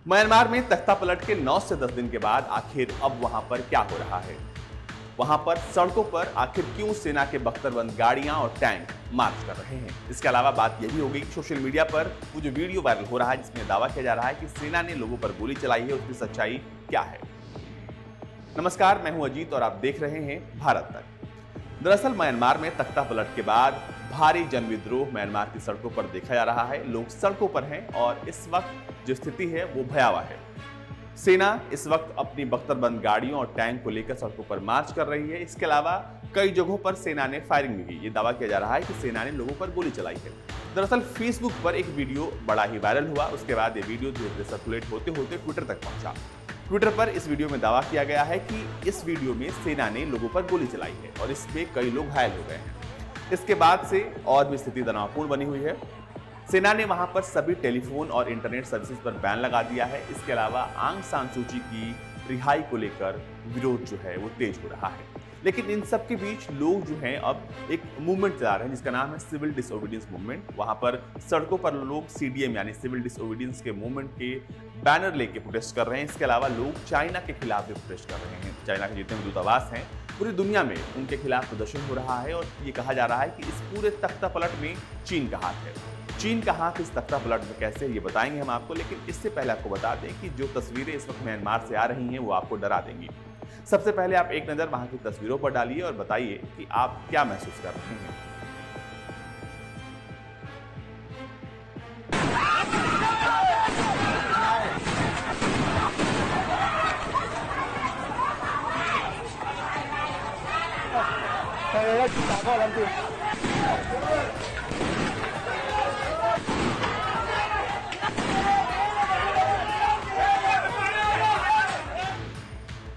Myanmar में तख्ता पलट के 9 से 10 दिन के बाद आखिर अब वहां पर क्या हो रहा है? वहां पर सड़कों पर आखिर क्यों सेना के बख्तरबंद गाड़ियां और टैंक मार्च कर रहे हैं? इसके अलावा बात यह भी होगी कि सोशल मीडिया पर वो जो वीडियो वायरल हो रहा है जिसमें दावा किया जा रहा है कि सेना ने लोगों पर गोली चलाई है, उसकी सच्चाई क्या है? नमस्कार, मैं हूं अजीत और आप देख रहे हैं भारत तक। दरअसल म्यांमार में तख्ता पलट के बाद भारी जन विद्रोह म्यांमार की सड़कों पर देखा जा रहा है। लोग सड़कों पर हैं और इस वक्त जो स्थिति है वो भयावह है। सेना इस वक्त अपनी बख्तरबंद गाड़ियों और टैंक को लेकर सड़कों पर मार्च कर रही है। इसके अलावा कई जगहों पर सेना ने फायरिंग भी की। ये दावा किया जा रहा है कि सेना ने लोगों पर गोली चलाई है। दरअसल फेसबुक पर एक वीडियो बड़ा ही वायरल हुआ। उसके बाद ये वीडियो धीरे धीरे सर्कुलेट होते होते ट्विटर तक पहुंचा। ट्विटर पर इस वीडियो में दावा किया गया है कि इस वीडियो में सेना ने लोगों पर गोली चलाई है और इसमें कई लोग घायल हो गए हैं। इसके बाद से और भी स्थिति तनावपूर्ण बनी हुई है। सेना ने वहां पर सभी टेलीफोन और इंटरनेट सर्विसेज पर बैन लगा दिया है। इसके अलावा आंग सान सू की की रिहाई को लेकर विरोध जो है वो तेज हो रहा है। लेकिन इन सब के बीच लोग जो हैं अब एक मूवमेंट चला रहे हैं जिसका नाम है सिविल डिसओबीडियंस मूवमेंट। वहां पर सड़कों पर लोग सीडीएम यानी सिविल डिसओबीडियंस के मूवमेंट के बैनर लेके प्रोटेस्ट कर रहे हैं। इसके अलावा लोग चाइना के खिलाफ भी प्रोटेस्ट कर रहे हैं। चाइना के जितने भी दूतावास हैं पूरी दुनिया में उनके खिलाफ प्रदर्शन हो रहा है और ये कहा जा रहा है कि इस पूरे तख्ता पलट में चीन का हाथ है। चीन का हाथ इस तख्ता पलट में कैसे, ये बताएंगे हम आपको। लेकिन इससे पहले आपको बता दें कि जो तस्वीरें इस वक्त म्यांमार से आ रही हैं वो आपको डरा देंगी। सबसे पहले आप एक नज़र वहां की तस्वीरों पर डालिए और बताइए कि आप क्या महसूस कर रहे हैं।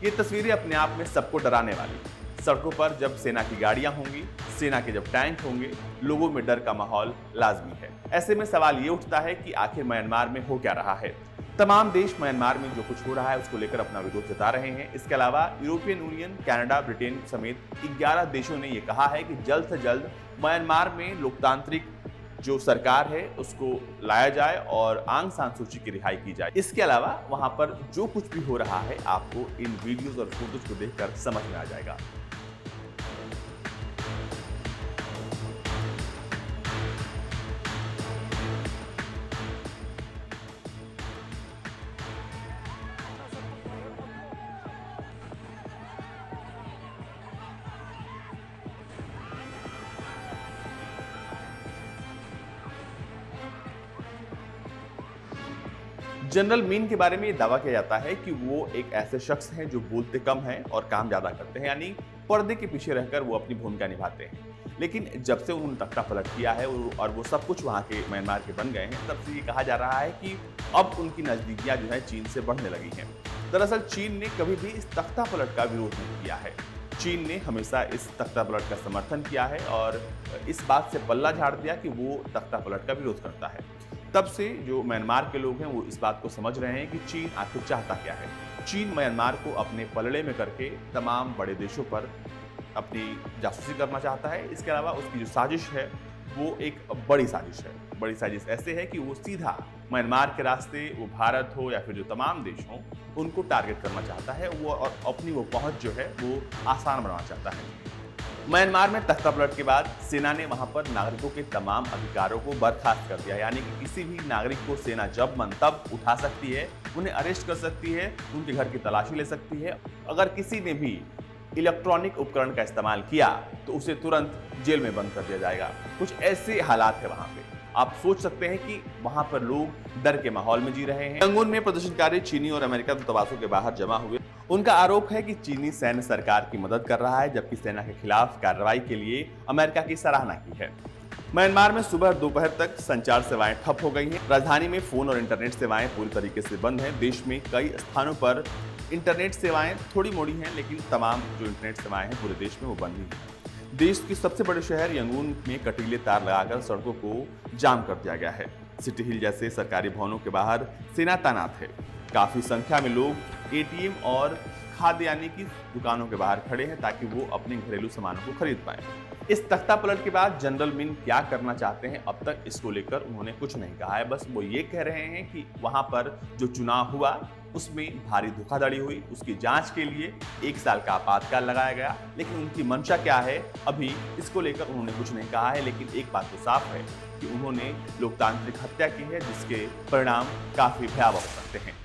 ये तस्वीरें अपने आप में सबको डराने वाली। सड़कों पर जब सेना की गाड़ियां होंगी, सेना के जब टैंक होंगे, लोगों में डर का माहौल लाजमी है। ऐसे में सवाल ये उठता है कि आखिर म्यांमार में हो क्या रहा है। तमाम देश म्यांमार में जो कुछ हो रहा है उसको लेकर अपना विरोध जता रहे हैं। इसके अलावा यूरोपियन यूनियन, कनाडा, ब्रिटेन समेत 11 देशों ने यह कहा है कि जल्द से जल्द म्यांमार में लोकतांत्रिक जो सरकार है उसको लाया जाए और आंग सान सू की रिहाई की जाए। इसके अलावा वहां पर जो कुछ भी हो रहा है आपको इन वीडियोस और फोटोज को देखकर समझ में आ जाएगा। जनरल मीन के बारे में ये दावा किया जाता है कि वो एक ऐसे शख्स हैं जो बोलते कम हैं और काम ज्यादा करते हैं, यानी पर्दे के पीछे रहकर वो अपनी भूमिका निभाते हैं। लेकिन जब से उन्होंने तख्ता पलट किया है और वो सब कुछ वहाँ के म्यांमार के बन गए हैं, तब से ये कहा जा रहा है कि अब उनकी नजदीकियां जो है चीन से बढ़ने लगी हैं। दरअसल चीन ने कभी भी इस तख्ता पलट का विरोध नहीं किया है। चीन ने हमेशा इस तख्ता पलट का समर्थन किया है और इस बात से पल्ला झाड़ दिया कि वो तख्ता पलट का विरोध करता है। तब से जो म्यांमार के लोग हैं वो इस बात को समझ रहे हैं कि चीन आखिर चाहता क्या है। चीन म्यांमार को अपने पलड़े में करके तमाम बड़े देशों पर अपनी जासूसी करना चाहता है। इसके अलावा उसकी जो साजिश है वो एक बड़ी साजिश है। बड़ी साजिश ऐसे है कि वो सीधा म्यांमार के रास्ते, वो भारत हो या फिर जो तमाम देश हों, उनको टारगेट करना चाहता है वो और अपनी वो पहुंच जो है वो आसान बनाना चाहता है। म्यांमार में तख्ता पलट के बाद सेना ने वहां पर नागरिकों के तमाम अधिकारों को बर्खास्त कर दिया, यानी कि किसी भी नागरिक को सेना जब मन तब उठा सकती है, उन्हें अरेस्ट कर सकती है, उनके घर की तलाशी ले सकती है। अगर किसी ने भी इलेक्ट्रॉनिक उपकरण का इस्तेमाल किया तो उसे तुरंत जेल में बंद कर दिया जाएगा। कुछ ऐसे हालात है वहां पे। आप सोच सकते हैं कि वहां पर लोग डर के माहौल में जी रहे हैं। रंगून में प्रदर्शनकारी चीनी और अमेरिका दूतावासों के बाहर जमा हुए। उनका आरोप है कि चीनी सैन्य सरकार की मदद कर रहा है, जबकि सेना के खिलाफ कार्रवाई के लिए अमेरिका की सराहना की है। म्यांमार में सुबह दोपहर तक संचार सेवाएं ठप हो गई हैं। राजधानी में फोन और इंटरनेट सेवाएं पूरी तरीके से बंद हैं। देश में कई स्थानों पर इंटरनेट सेवाएं थोड़ी मोड़ी हैं, लेकिन तमाम जो इंटरनेट सेवाएं हैं पूरे देश में वो बंद ही हैं। देश के सबसे बड़े शहर यंगून में कटीले तार लगाकर सड़कों को जाम कर दिया गया है। सिटी हिल जैसे सरकारी भवनों के बाहर सेना तैनात है। काफी संख्या में लोग एटीएम और खाद्यान्नी की दुकानों के बाहर खड़े हैं ताकि वो अपने घरेलू सामानों को खरीद पाए। इस तख्ता पलट के बाद जनरल मिन क्या करना चाहते हैं अब तक इसको लेकर उन्होंने कुछ नहीं कहा है। बस वो ये कह रहे हैं कि वहां पर जो चुनाव हुआ उसमें भारी धोखाधड़ी हुई, उसकी जांच के लिए 1 साल का आपातकाल लगाया गया। लेकिन उनकी मंशा क्या है अभी इसको लेकर उन्होंने कुछ नहीं कहा है। लेकिन एक बात तो साफ है कि उन्होंने लोकतांत्रिक हत्या की है जिसके परिणाम काफी भयावह हो सकते हैं।